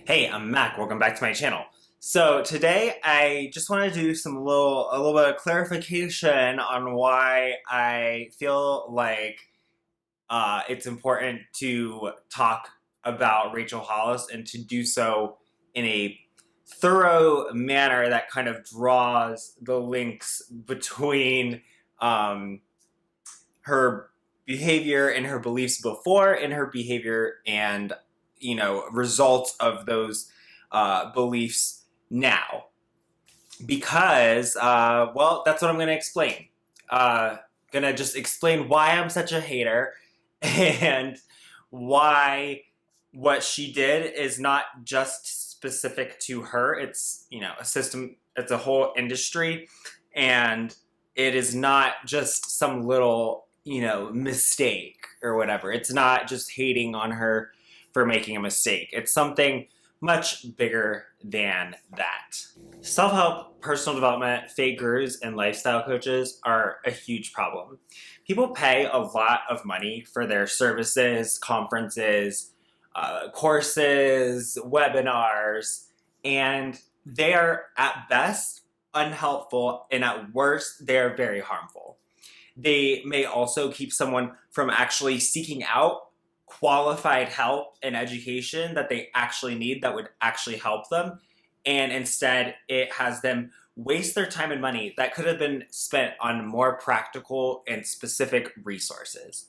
Hey, I'm Mack. Welcome back to my channel. So today I just want to do a little bit of clarification on why I feel like it's important to talk about Rachel Hollis and to do so in a thorough manner that kind of draws the links between her behavior and her beliefs before and her behavior and results of those beliefs now, because well, that's what I'm going to explain. Gonna just explain why I'm such a hater and why what she did is not just specific to her. It's a system, it's a whole industry, and it is not just some little mistake or whatever. It's not just hating on her for making a mistake. It's something much bigger than that. Self-help, personal development, fake gurus, and lifestyle coaches are a huge problem. People pay a lot of money for their services, conferences, courses, webinars, and they are at best unhelpful, and at worst, they are very harmful. They may also keep someone from actually seeking out qualified help and education that they actually need that would actually help them, and instead it has them waste their time and money that could have been spent on more practical and specific resources.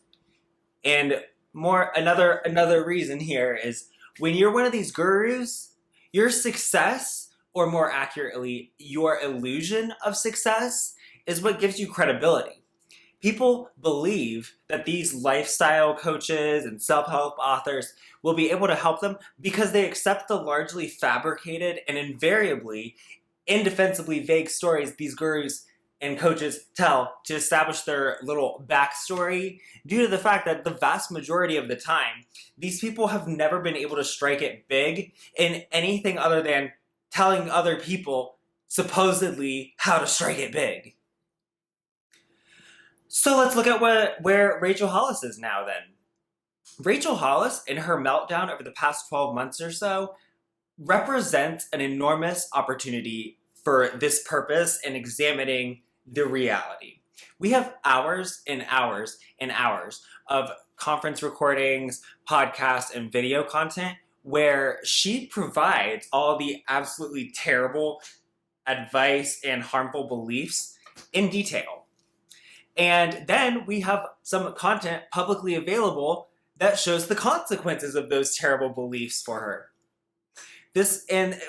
And another reason here is, when you're one of these gurus, your success, or more accurately your illusion of success, is what gives you credibility. People believe that these lifestyle coaches and self-help authors will be able to help them because they accept the largely fabricated and invariably indefensibly vague stories these gurus and coaches tell to establish their little backstory, due to the fact that the vast majority of the time, these people have never been able to strike it big in anything other than telling other people supposedly how to strike it big. So let's look at where Rachel Hollis is now then. Rachel Hollis, in her meltdown over the past 12 months or so, represents an enormous opportunity for this purpose in examining the reality. We have hours and hours and hours of conference recordings, podcasts, and video content where she provides all the absolutely terrible advice and harmful beliefs in detail. And then we have some content publicly available that shows the consequences of those terrible beliefs for her.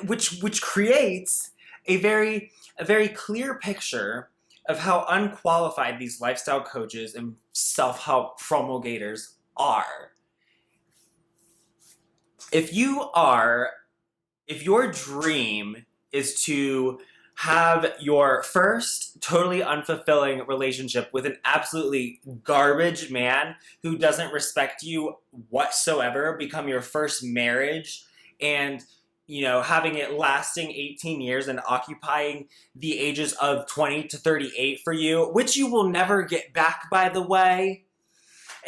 Which creates a very clear picture of how unqualified these lifestyle coaches and self-help promulgators are. If your dream is to have your first totally unfulfilling relationship with an absolutely garbage man who doesn't respect you whatsoever become your first marriage, and having it lasting 18 years and occupying the ages of 20 to 38 for you, which you will never get back, by the way,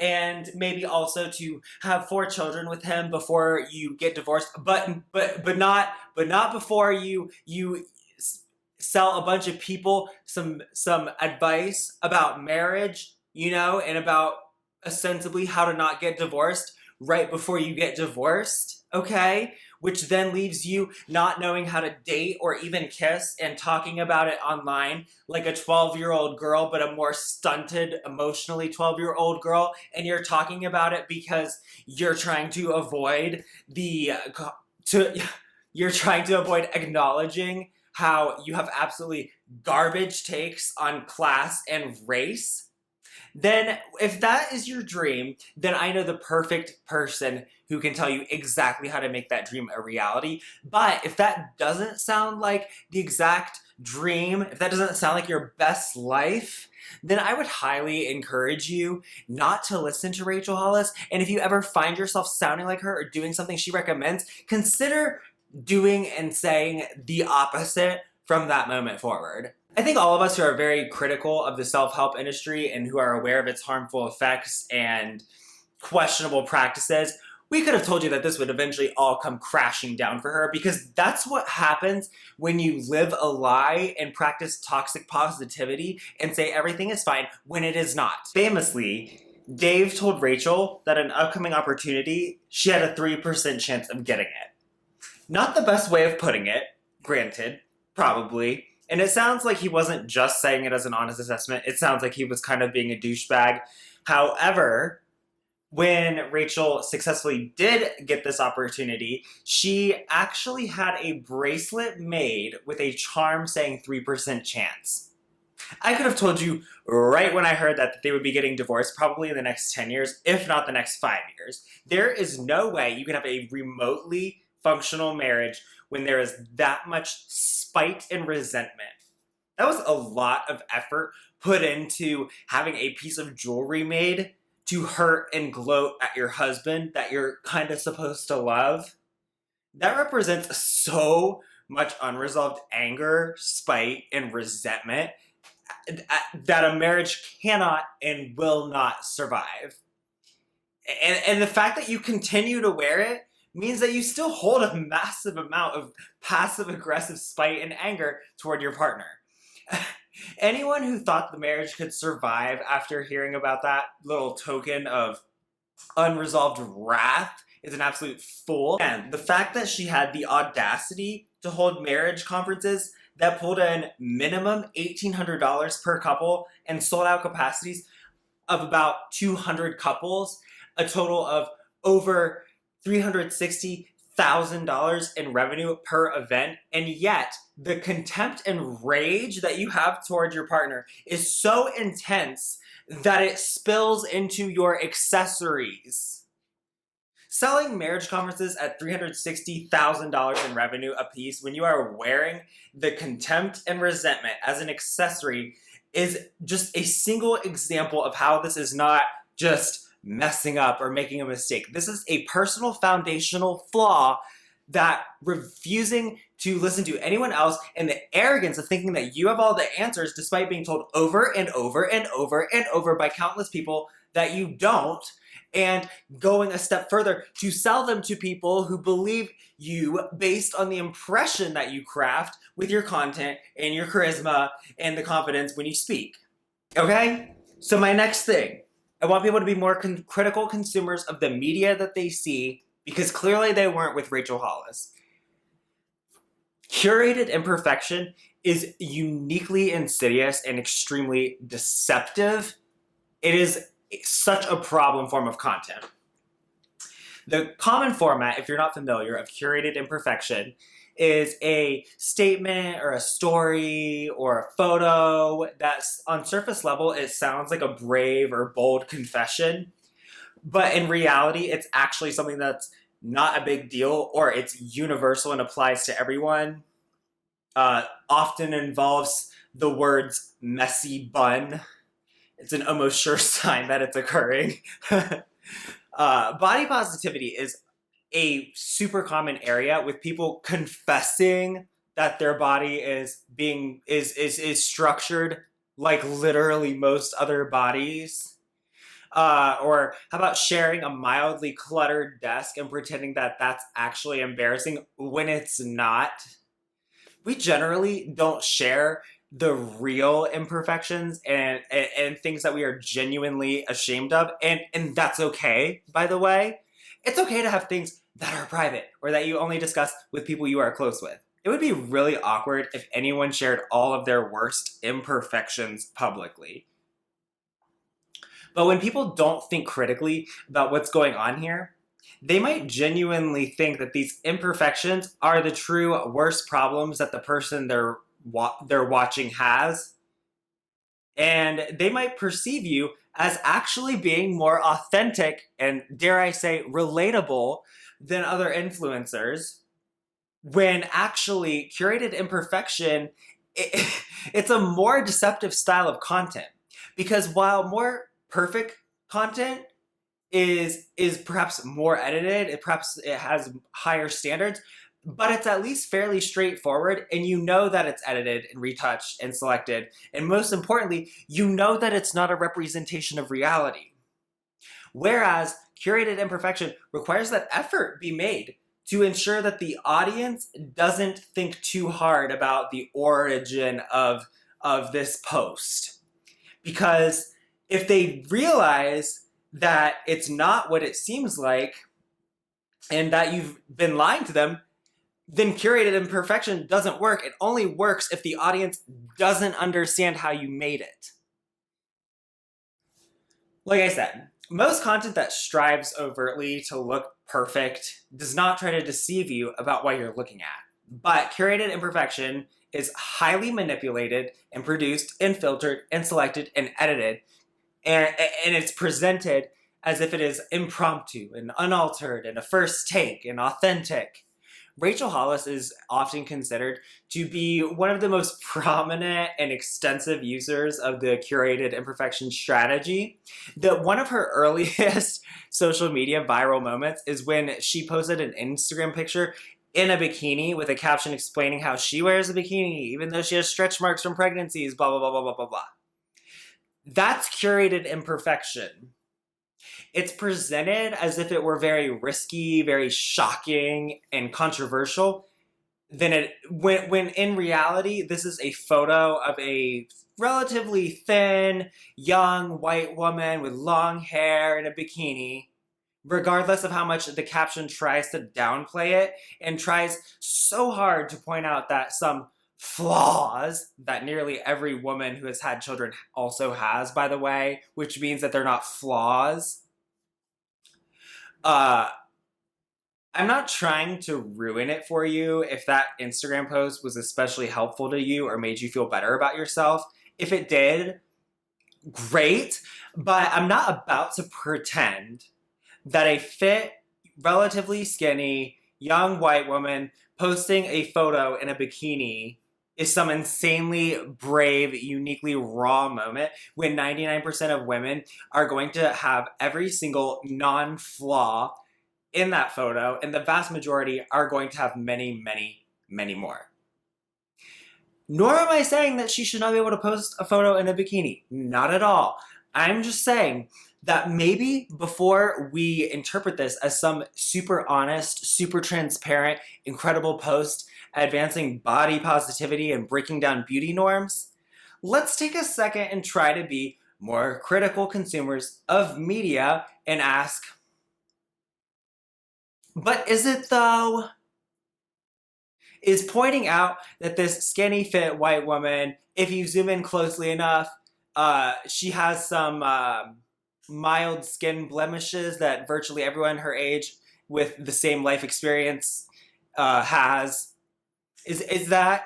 and maybe also to have 4 children with him before you get divorced, but not before you sell a bunch of people some advice about marriage, and about ostensibly how to not get divorced right before you get divorced, okay? Which then leaves you not knowing how to date or even kiss, and talking about it online like a 12-year-old girl, but a more stunted, emotionally 12-year-old girl, and you're talking about it because you're trying to avoid acknowledging how you have absolutely garbage takes on class and race. Then if that is your dream, then I know the perfect person who can tell you exactly how to make that dream a reality. But if that doesn't sound like the exact dream, if that doesn't sound like your best life, then I would highly encourage you not to listen to Rachel Hollis. And if you ever find yourself sounding like her or doing something she recommends, consider doing and saying the opposite from that moment forward. I think all of us who are very critical of the self-help industry and who are aware of its harmful effects and questionable practices We could have told you that this would eventually all come crashing down for her, because that's what happens when you live a lie and practice toxic positivity and say everything is fine when it is not. Famously, Dave told Rachel that an upcoming opportunity, she had a 3% chance of getting it. Not the best way of putting it, granted, probably. And it sounds like he wasn't just saying it as an honest assessment. It sounds like he was kind of being a douchebag. However, when Rachel successfully did get this opportunity, she actually had a bracelet made with a charm saying 3% chance. I could have told you right when I heard that they would be getting divorced, probably in the next 10 years, if not the next 5 years. There is no way you can have a remotely functional marriage when there is that much spite and resentment. That was a lot of effort put into having a piece of jewelry made to hurt and gloat at your husband that you're kind of supposed to love. That represents so much unresolved anger, spite, and resentment that a marriage cannot and will not survive. And the fact that you continue to wear it means that you still hold a massive amount of passive-aggressive spite and anger toward your partner. Anyone who thought the marriage could survive after hearing about that little token of unresolved wrath is an absolute fool. And the fact that she had the audacity to hold marriage conferences that pulled in minimum $1,800 per couple and sold out capacities of about 200 couples, a total of over $360,000 in revenue per event, and yet the contempt and rage that you have toward your partner is so intense that it spills into your accessories. Selling marriage conferences at $360,000 in revenue a piece when you are wearing the contempt and resentment as an accessory is just a single example of how this is not just messing up or making a mistake. This is a personal foundational flaw that refusing to listen to anyone else and the arrogance of thinking that you have all the answers despite being told over and over and over and over by countless people that you don't, and going a step further to sell them to people who believe you based on the impression that you craft with your content and your charisma and the confidence when you speak. Okay? So my next thing, I want people to be more critical consumers of the media that they see, because clearly they weren't with Rachel Hollis. Curated imperfection is uniquely insidious and extremely deceptive. It is such a problem form of content. The common format, if you're not familiar, of curated imperfection is a statement or a story or a photo that's on surface level, it sounds like a brave or bold confession, but in reality, it's actually something that's not a big deal, or it's universal and applies to everyone. Often involves the words messy bun. It's an almost sure sign that it's occurring. Body positivity is a super common area with people confessing that their body is structured like literally most other bodies. Or how about sharing a mildly cluttered desk and pretending that that's actually embarrassing when it's not? We generally don't share the real imperfections and things that we are genuinely ashamed of, and that's okay, by the way. It's okay to have things that are private or that you only discuss with people you are close with. It would be really awkward if anyone shared all of their worst imperfections publicly. But when people don't think critically about what's going on here, they might genuinely think that these imperfections are the true worst problems that the person they're watching has. And they might perceive you as actually being more authentic and, dare I say, relatable than other influencers, when actually curated imperfection, it's a more deceptive style of content. Because while more perfect content is perhaps more edited, perhaps it has higher standards, but it's at least fairly straightforward, and you know that it's edited and retouched and selected, and most importantly, you know that it's not a representation of reality. Whereas curated imperfection requires that effort be made to ensure that the audience doesn't think too hard about the origin of this post. Because if they realize that it's not what it seems like and that you've been lying to them, then curated imperfection doesn't work. It only works if the audience doesn't understand how you made it. Like I said, most content that strives overtly to look perfect does not try to deceive you about what you're looking at. But curated imperfection is highly manipulated and produced and filtered and selected and edited, and it's presented as if it is impromptu and unaltered and a first take and authentic. Rachel Hollis is often considered to be one of the most prominent and extensive users of the curated imperfection strategy. One of her earliest social media viral moments is when she posted an Instagram picture in a bikini with a caption explaining how she wears a bikini even though she has stretch marks from pregnancies, blah, blah, blah, blah, blah, blah, blah. That's curated imperfection. It's presented as if it were very risky, very shocking, and controversial. When in reality, this is a photo of a relatively thin, young white woman with long hair in a bikini, regardless of how much the caption tries to downplay it and tries so hard to point out that some flaws that nearly every woman who has had children also has, by the way, which means that they're not flaws. I'm not trying to ruin it for you if that Instagram post was especially helpful to you or made you feel better about yourself. If it did, great, but I'm not about to pretend that a fit, relatively skinny, young white woman posting a photo in a bikini is some insanely brave, uniquely raw moment when 99% of women are going to have every single non-flaw in that photo, and the vast majority are going to have many, many, many more. Nor am I saying that she should not be able to post a photo in a bikini. Not at all. I'm just saying that maybe before we interpret this as some super honest, super transparent, incredible post advancing body positivity and breaking down beauty norms, let's take a second and try to be more critical consumers of media and ask, but is it though? Is pointing out that this skinny fit white woman, if you zoom in closely enough, she has some mild skin blemishes that virtually everyone her age with the same life experience has. Is that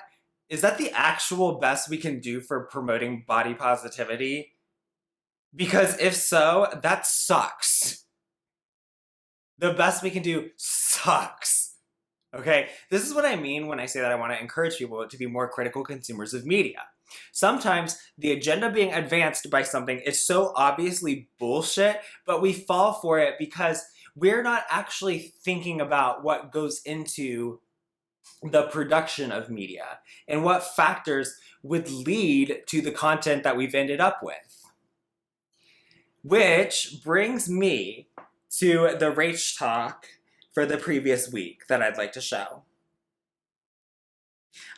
the actual best we can do for promoting body positivity? Because if so, that sucks. The best we can do sucks. Okay? This is what I mean when I say that I want to encourage people to be more critical consumers of media. Sometimes the agenda being advanced by something is so obviously bullshit, but we fall for it because we're not actually thinking about what goes into the production of media and what factors would lead to the content that we've ended up with. Which brings me to the Rach talk for the previous week that I'd like to show.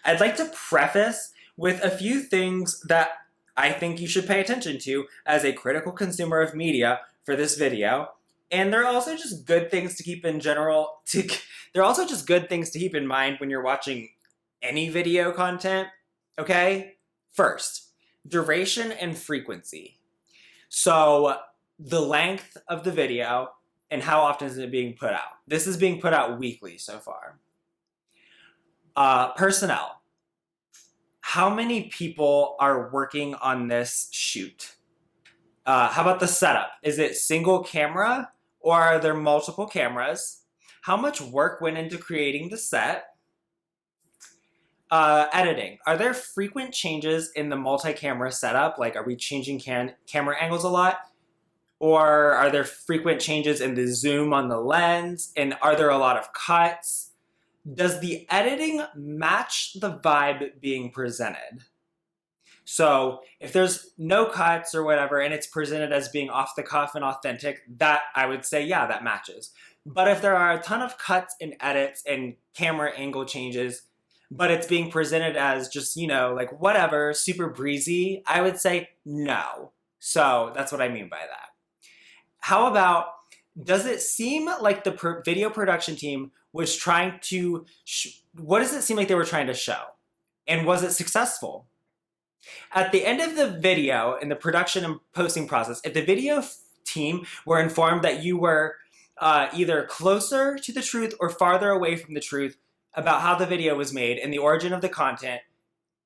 I'd like to preface with a few things that I think you should pay attention to as a critical consumer of media for this video. And they're also just good things to keep in general. They're also just good things to keep in mind when you're watching any video content, okay? First, duration and frequency. So the length of the video and how often is it being put out. This is being put out weekly so far. Personnel. How many people are working on this shoot? How about the setup? Is it single camera or are there multiple cameras? How much work went into creating the set? Editing. Are there frequent changes in the multi-camera setup? Like, are we changing camera angles a lot? Or are there frequent changes in the zoom on the lens? And are there a lot of cuts? Does the editing match the vibe being presented? So if there's no cuts or whatever and it's presented as being off the cuff and authentic, that I would say, yeah, that matches. But if there are a ton of cuts and edits and camera angle changes, but it's being presented as just, you know, like whatever, super breezy, I would say no. So that's what I mean by that. How about, does it seem like the video production team was trying to, what does it seem like they were trying to show? And was it successful? At the end of the video, in the production and posting process, if the video team were informed that you were either closer to the truth or farther away from the truth about how the video was made and the origin of the content,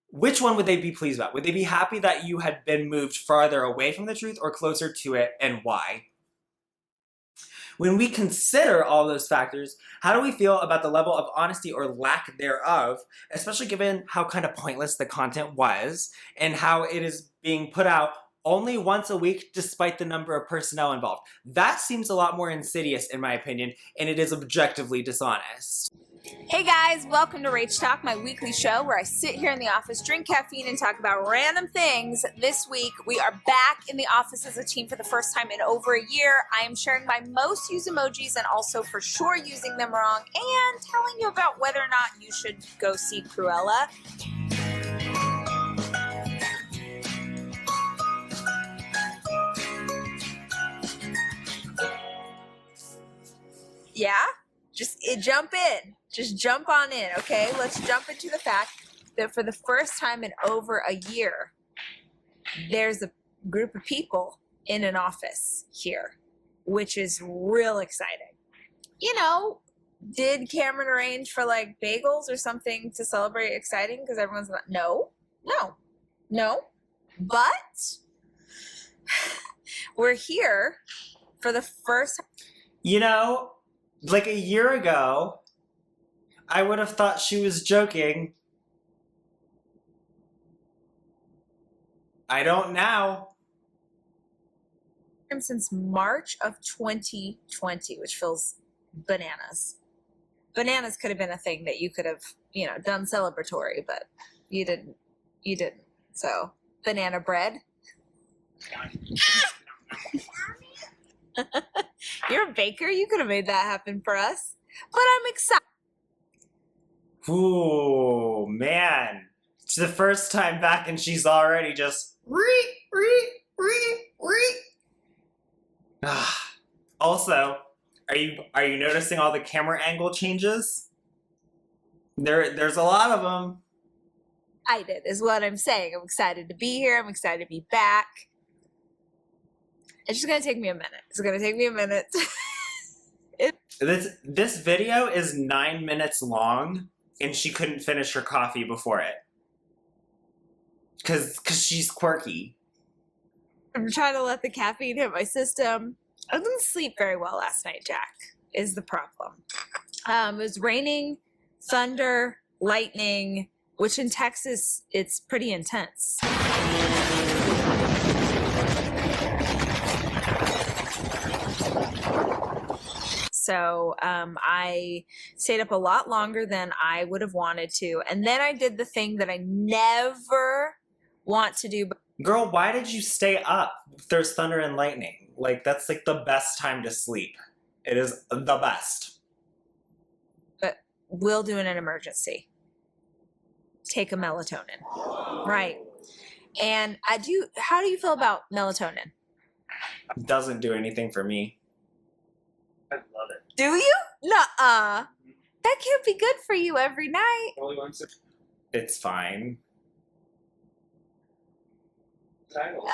which one would they be pleased about? Would they be happy that you had been moved farther away from the truth or closer to it, and why? When we consider all those factors, how do we feel about the level of honesty or lack thereof, especially given how kind of pointless the content was and how it is being put out only once a week despite the number of personnel involved? That seems a lot more insidious in my opinion, and it is objectively dishonest. Hey guys, welcome to Rach Talk, my weekly show where I sit here in the office, drink caffeine, and talk about random things. This week, we are back in the office as a team for the first time in over a year. I am sharing my most used emojis and also for sure using them wrong, and telling you about whether or not you should go see Cruella. Yeah? Just jump in. Just jump on in, okay? Let's jump into the fact that for the first time in over a year, there's a group of people in an office here, which is real exciting. You know, did Cameron arrange for like bagels or something to celebrate exciting? Because everyone's like, no. But we're here for the first. You know, like a year ago, I would have thought she was joking. I don't now. Since March of 2020, which feels bananas. Bananas could have been a thing that you could have, you know, done celebratory, but you didn't. You didn't. So, banana bread. You're a baker. You could have made that happen for us. But I'm excited. Ooh, man. It's the first time back and she's already just Also, are you noticing all the camera angle changes? There's a lot of them. I did, is what I'm saying. I'm excited to be here. I'm excited to be back. It's just gonna take me a minute. It's gonna take me a minute. This video is 9 minutes long, and she couldn't finish her coffee before it. Cause she's quirky. I'm trying to let the caffeine hit my system. I didn't sleep very well last night, Jack, is the problem. It was raining, thunder, lightning, which in Texas, it's pretty intense. So I stayed up a lot longer than I would have wanted to. And then I did the thing that I never want to do. Girl, why did you stay up if there's thunder and lightning? Like, that's like the best time to sleep. It is the best. But we'll do in an emergency. Take a melatonin. Right. And how do you feel about melatonin? Doesn't do anything for me. I love it. Do you? Nuh-uh. That can't be good for you every night. Only once a It's fine. title.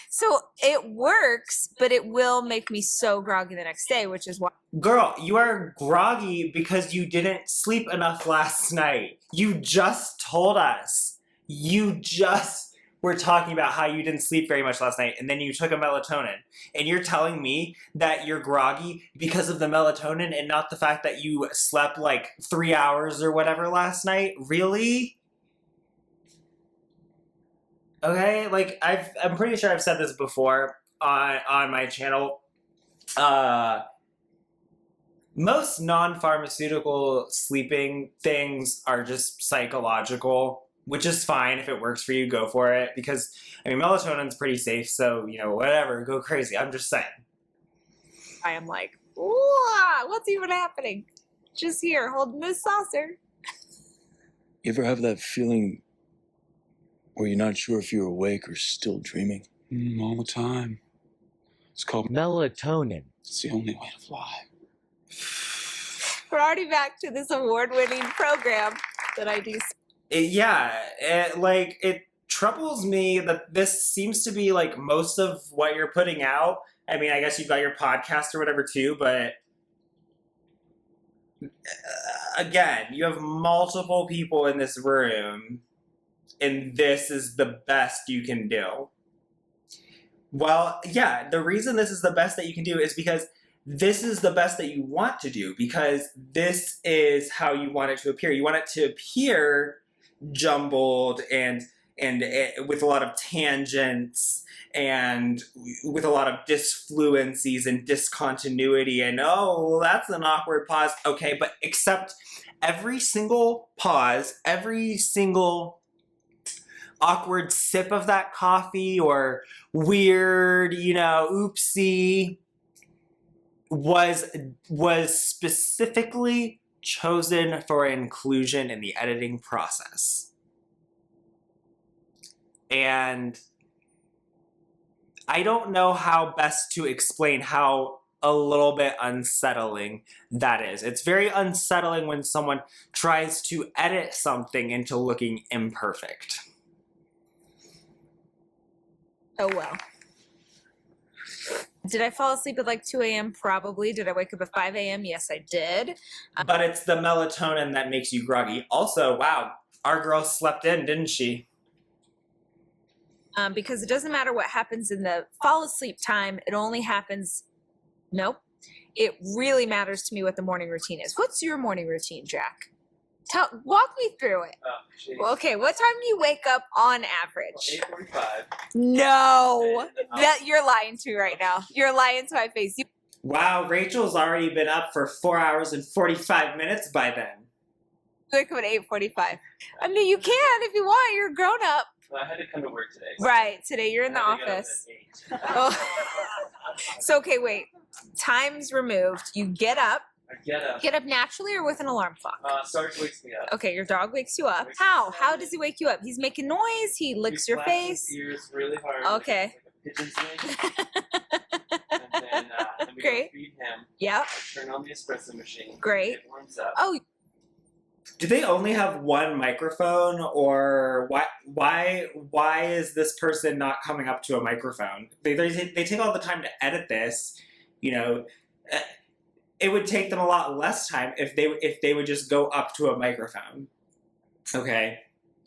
So it works, but it will make me so groggy the next day, which is why. Girl, you are groggy because you didn't sleep enough last night. You just told us. You just were talking about how you didn't sleep very much last night, and then you took a melatonin. And you're telling me that you're groggy because of the melatonin and not the fact that you slept like 3 hours or whatever last night? Really? Okay, like I'm pretty sure I've said this before on my channel. Most non-pharmaceutical sleeping things are just psychological. which is fine. If it works for you, go for it. Because, I mean, melatonin's pretty safe, so, you know, whatever, go crazy. I'm just saying. I am like, what's even happening? Just here, holding this saucer. You ever have that feeling where you're not sure if you're awake or still dreaming? All the time. It's called Melatonin. It's the only way to fly. We're already back to this award-winning program that I do. It troubles me that this seems to be like most of what you're putting out. I mean, I guess you've got your podcast or whatever too, but again, you have multiple people in this room, and this is the best you can do. Well, yeah, the reason this is the best that you can do is because this is the best that you want to do, because this is how you want it to appear. You want it to appear jumbled and with a lot of tangents and with a lot of disfluencies and discontinuity and, oh, that's an awkward pause. Okay, but except every single pause, every single awkward sip of that coffee or weird, you know, oopsie was specifically chosen for inclusion in the editing process. And I don't know how best to explain how a little bit unsettling that is. It's very unsettling when someone tries to edit something into looking imperfect. Oh, well. Did I fall asleep at like 2 a.m.? Probably. Did I wake up at 5 a.m.? Yes, I did. But it's the melatonin that makes you groggy. Also, wow, our girl slept in, didn't she? Because it doesn't matter what happens in the fall asleep time. It only happens. Nope. It really matters to me what the morning routine is. What's your morning routine, Jack? Walk me through it. Oh, geez. Well, okay, what time do you wake up on average? 8:45. No, that you're lying to me right now. You're lying to my face. Wow, Rachel's already been up for 4 hours and 45 minutes by then. Wake up at 8:45. I mean, you can if you want. You're a grown up. Well, I had to come to work today. Right. Today you're in the I had to get up office. at 8. Oh. So okay, wait. Time's removed. You get up. I get up. Get up naturally or with an alarm clock? Sarge wakes me up. Okay, your dog wakes you up. Wakes How? me up. How does he wake you up? He's making noise. He licks He your flaps face. his ears really hard. Okay. Like a pigeon's wing. And then we Great. go feed him. Yep. I turn on the espresso machine. Great. It warms up. Oh, Do they only have one microphone, or why is this person not coming up to a microphone? They take all the time to edit this, you know. It would take them a lot less time if they would just go up to a microphone. Okay?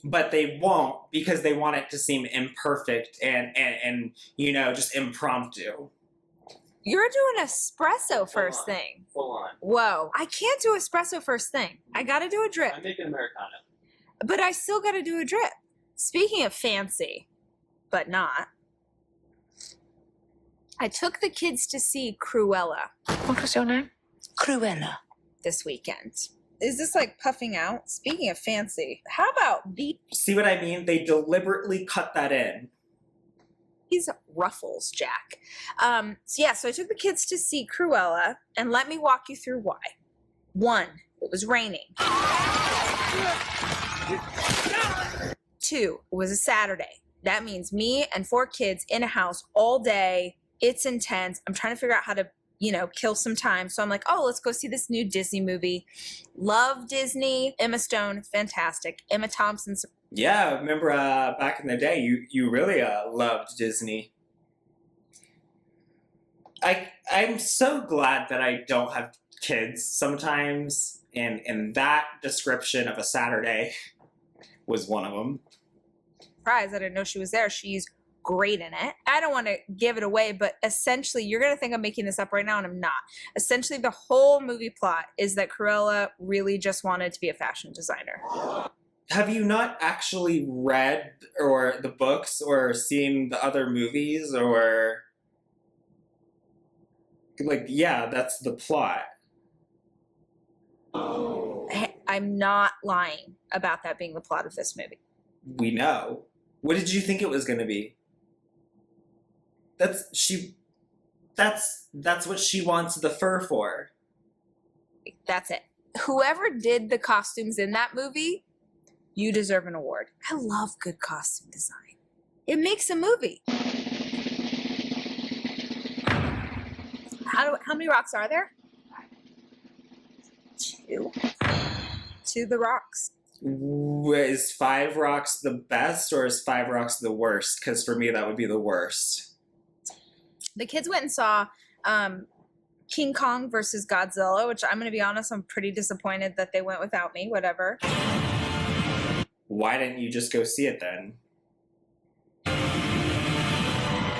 But they won't, because they want it to seem imperfect and you know, just impromptu. you're doing espresso first on. thing. Full on. Whoa. I can't do espresso first thing. I gotta do a drip. I make an Americano. But I still gotta do a drip. Speaking of fancy, but not, I took the kids to see Cruella. What was your name? Cruella. This weekend. Is this like puffing out? Speaking of fancy, how about these See what I mean? They deliberately cut that in. ruffles, Jack? So I took the kids to see Cruella, and let me walk you through why. 1, it was raining. 2, it was a Saturday. That means me and 4 kids in a house all day. It's intense. I'm trying to figure out how to, kill some time. So I'm like, oh, let's go see this new Disney movie. Love Disney. Emma Stone, fantastic. Emma Thompson. Yeah, I remember back in the day, you really loved Disney. I'm so glad that I don't have kids sometimes, and that description of a Saturday was one of them. Surprise, I didn't know she was there. She's great in it. I don't want to give it away, but essentially, you're going to think I'm making this up right now, and I'm not. Essentially, the whole movie plot is that Cruella really just wanted to be a fashion designer. Have you not actually read or the books or seen the other movies or yeah, that's the plot. I'm not lying about that being the plot of this movie. We know. What did you think it was going to be? That's what she wants the fur for. That's it. Whoever did the costumes in that movie, you deserve an award. I love good costume design. It makes a movie. How many rocks are there? 2. 2 the rocks. Is 5 rocks the best or is 5 rocks the worst? Because for me, that would be the worst. The kids went and saw King Kong versus Godzilla, which I'm going to be honest, I'm pretty disappointed that they went without me. Whatever. Why didn't you just go see it then?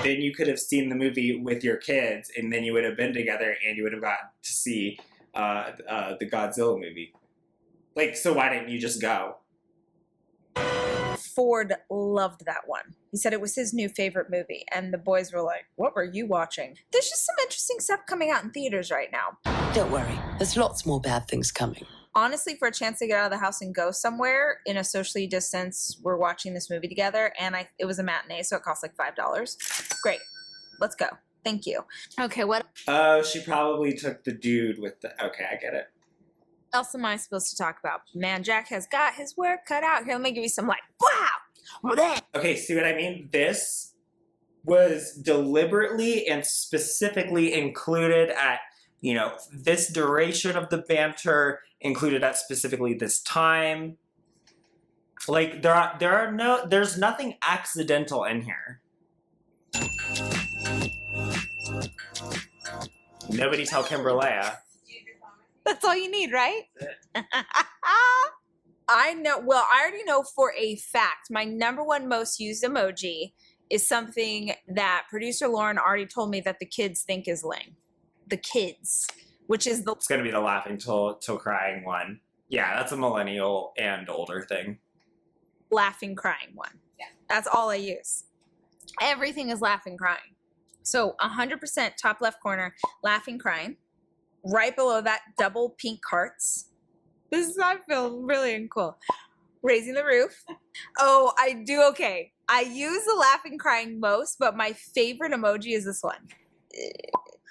Then you could have seen the movie with your kids, and then you would have been together, and you would have gotten to see the Godzilla movie. Like, so why didn't you just go? Ford loved that one. He said it was his new favorite movie, and the boys were like, "What were you watching?" There's just some interesting stuff coming out in theaters right now. Don't worry, there's lots more bad things coming. Honestly, for a chance to get out of the house and go somewhere in a socially distanced, we're watching this movie together, and it was a matinee, so it cost like $5. Great, let's go. Thank you. Okay, what Oh, she probably took the dude with the. Okay, I get it. else am I supposed to talk about? Man, Jack has got his work cut out. Here, let me give you some like, wow. Okay, see what I mean? This was deliberately and specifically included at, this duration of the banter, included at specifically this time. Like, there's nothing accidental in here. Nobody tell Kimberlea. That's all you need, right? I know. Well, I already know for a fact my number one most used emoji is something that producer Lauren already told me that the kids think is lame. The kids, which is It's gonna be the laughing till crying one. Yeah, that's a millennial and older thing. laughing crying one. Yeah. That's all I use. Everything is laughing crying. So 100% top left corner, laughing crying. Right below that, double pink hearts. I feel really cool. Raising the roof. Oh, I do okay. I use the laughing crying most, but my favorite emoji is this one.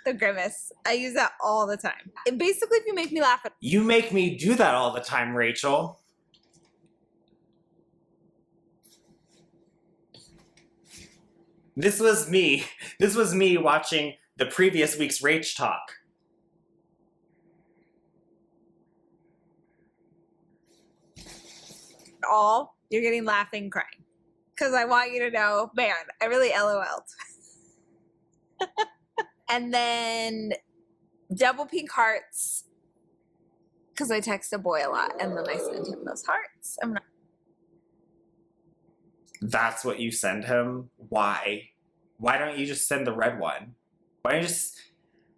The grimace. I use that all the time. And basically, if you make me laugh, You make me do that all the time, Rachel. This was me. This was me watching the previous week's Rach Talk. all, you're getting laughing crying. Because I want you to know, man, I really LOL'd. And then double pink hearts. Because I text a boy a lot, and then I send him those hearts. That's what you send him? Why? Why don't you just send the red one? Why don't you just...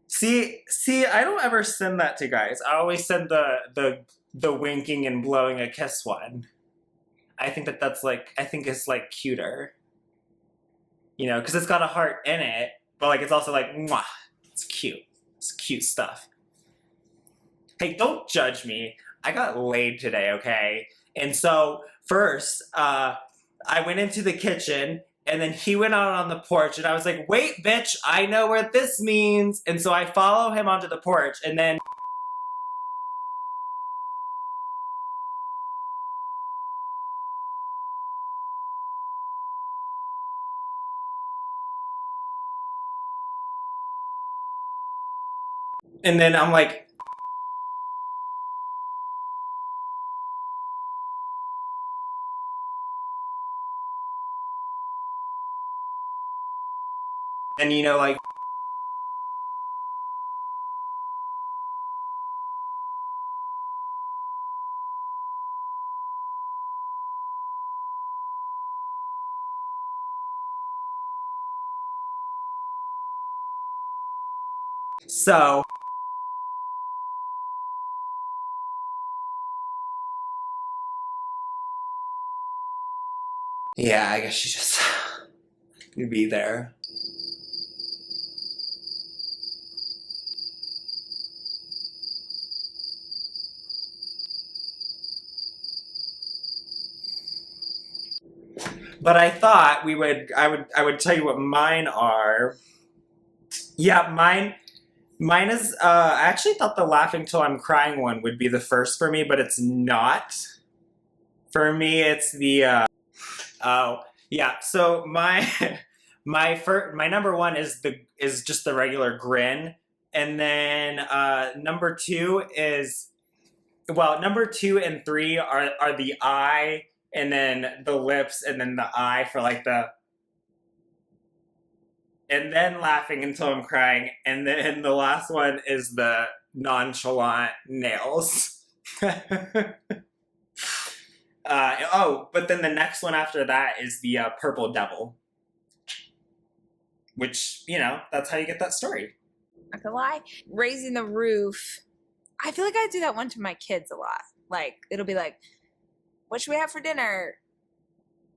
See, I don't ever send that to guys. I always send the winking and blowing a kiss one. I think that's like, it's like cuter. Because it's got a heart in it, but like it's also like, mwah, it's cute. It's cute stuff. Hey, don't judge me. I got laid today, okay? And so first, I went into the kitchen, and then he went out on the porch, and I was like, wait, bitch, I know what this means. And so I follow him onto the porch, and then... And then I'm like... And like... So... Yeah, I guess she just... You'd be there. But I thought I would tell you what mine are. Yeah, mine is I actually thought the laughing till I'm crying one would be the first for me, but it's not. For me it's the oh yeah, so my my number one is just the regular grin. And then number two is, well, number two and three are the eye, and then the lips, and then the eye for like the, and then laughing until I'm crying, and then the last one is the nonchalant nails. Oh, but then the next one after that is the purple devil, which, you know, that's how you get that story. Not gonna lie, raising the roof. I feel like I do that one to my kids a lot. Like it'll be like, "What should we have for dinner?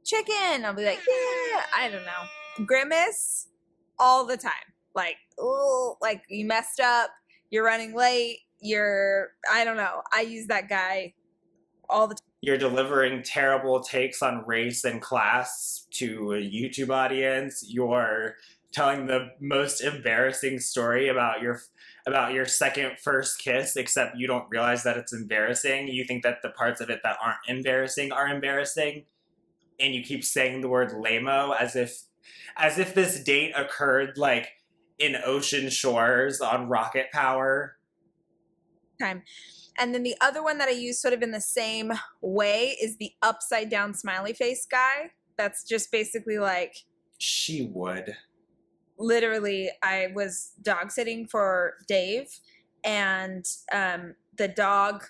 Chicken." I'll be like, "Yeah." I don't know. Grimace all the time. Like, oh, like you messed up. You're running late. I don't know. I use that guy all the time. You're delivering terrible takes on race and class to a YouTube audience. You're telling the most embarrassing story about your second first kiss, except you don't realize that it's embarrassing. You think that the parts of it that aren't embarrassing are embarrassing, and you keep saying the word lame-o as if this date occurred like in ocean shores on rocket power. Time. And then the other one that I use sort of in the same way is the upside down smiley face guy. That's just basically like, She would. literally, I was dog sitting for Dave, and the dog,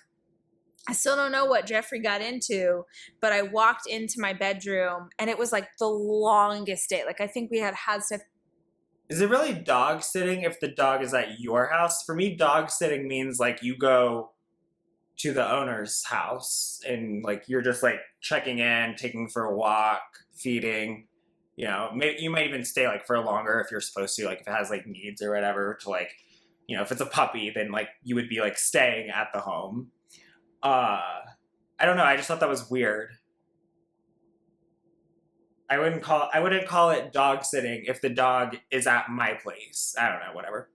I still don't know what Jeffrey got into, but I walked into my bedroom and it was like the longest day. Like I think we had stuff. Is it really dog sitting if the dog is at your house? For me, dog sitting means like you go to the owner's house and like you're just like checking in, taking for a walk, feeding. You know, maybe you might even stay like for longer if you're supposed to, like if it has like needs or whatever to like, you know, if it's a puppy, then like you would be like staying at the home. I don't know. I just thought that was weird. I wouldn't call it dog sitting if the dog is at my place. I don't know, whatever.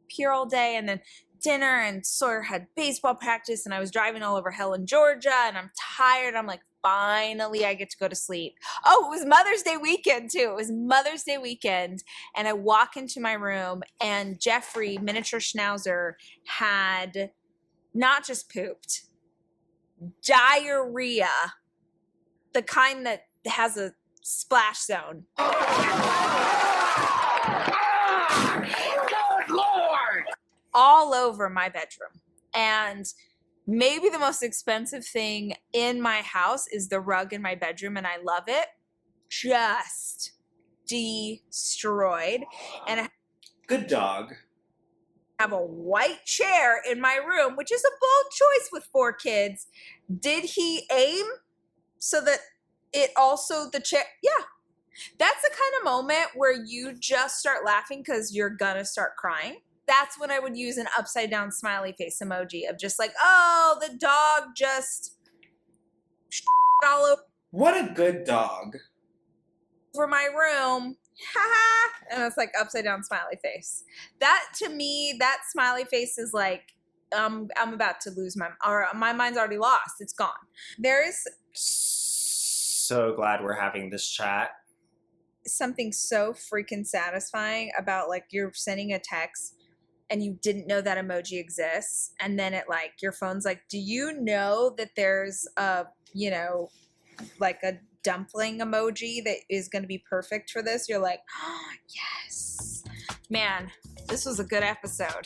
Pure all day, and then dinner, and Sawyer had baseball practice, and I was driving all over hell in Georgia, and I'm tired. I'm like, finally I get to go to sleep. Oh, it was Mother's Day weekend too. It was Mother's Day weekend, and I walk into my room, and Jeffrey, miniature schnauzer, had not just pooped, diarrhea, the kind that has a splash zone. Good Lord! All over my bedroom. And maybe the most expensive thing in my house is the rug in my bedroom, and I love it. Just destroyed. And I Good dog. have a white chair in my room, which is a bold choice with 4 kids. Did he aim so that it also the chair? Yeah. That's the kind of moment where you just start laughing because you're gonna start crying. That's when I would use an upside down smiley face emoji of just like, oh, the dog just all What a good dog. over my room. Ha! And it's like upside down smiley face. That to me, that smiley face is like, I'm about to lose my mind's already lost. It's gone. There is So glad we're having this chat. something so freaking satisfying about like you're sending a text and you didn't know that emoji exists, and then it like your phone's like, do you know that there's a, you know, like a dumpling emoji that is going to be perfect for this? You're like, oh, yes, man, this was a good episode.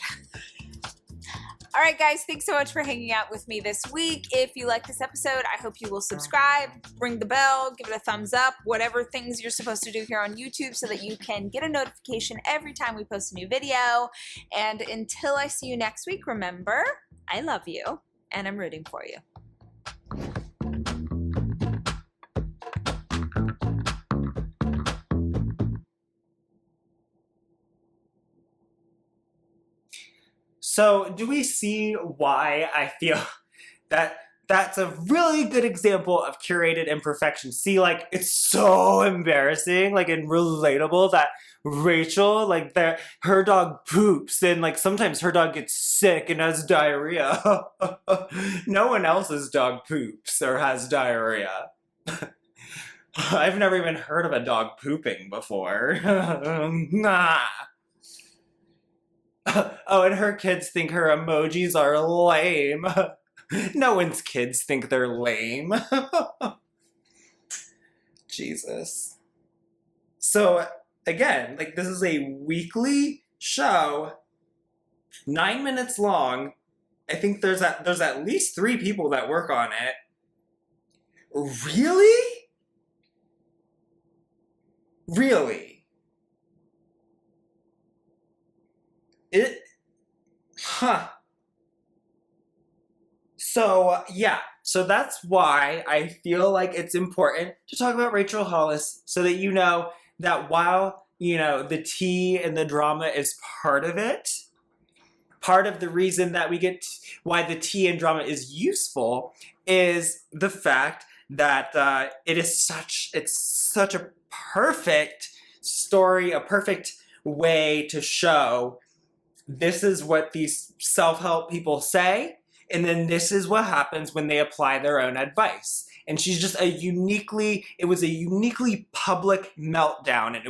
All right, guys, thanks so much for hanging out with me this week. If you like this episode, I hope you will subscribe, ring the bell, give it a thumbs up, whatever things you're supposed to do here on YouTube so that you can get a notification every time we post a new video. And until I see you next week, remember, I love you and I'm rooting for you. So, do we see why I feel that that's a really good example of curated imperfection. See, like, it's so embarrassing, like, and relatable that Rachel, like, her dog poops, and, like, sometimes her dog gets sick and has diarrhea. No one else's dog poops or has diarrhea. I've never even heard of a dog pooping before. Nah. Oh, and her kids think her emojis are lame. No one's kids think they're lame. Jesus. So, again, like, this is a weekly show, 9 minutes long. I think there's at least 3 people that work on it. Really? Really? Huh. So, yeah. So that's why I feel like it's important to talk about Rachel Hollis, so that you know that while, you know, the tea and the drama is part of it, part of the reason that we get why the tea and drama is useful is the fact that it's such a perfect story, a perfect way to show this is what these self-help people say, and then this is what happens when they apply their own advice. And she's just it was a uniquely public meltdown, and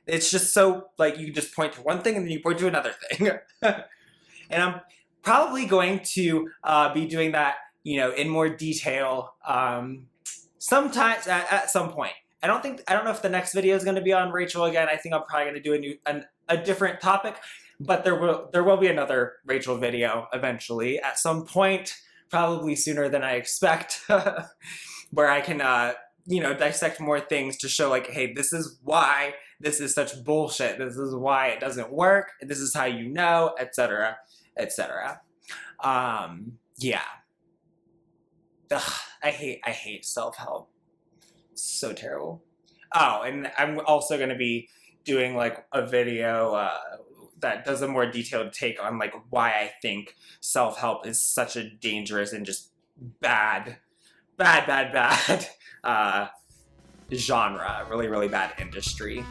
it's just so, like, you just point to one thing and then you point to another thing. And I'm probably going to be doing that, you know, in more detail sometimes at some point. I don't know if the next video is going to be on Rachel again. I think I'm probably going to do a different topic, but there will be another Rachel video eventually at some point, probably sooner than I expect, where I can you know, dissect more things to show, like, hey, this is why this is such bullshit. This is why it doesn't work. This is how you know, etc., etc. Yeah. Ugh, I hate self-help. So terrible. Oh, and I'm also going to be doing, like, a video that does a more detailed take on, like, why I think self-help is such a dangerous and just bad genre. Really, really bad industry.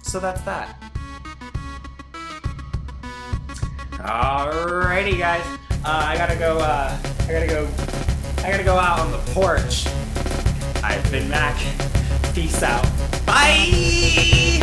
So that's that. Alrighty, guys. I gotta go out on the porch. I've been Mack. Peace out. Bye!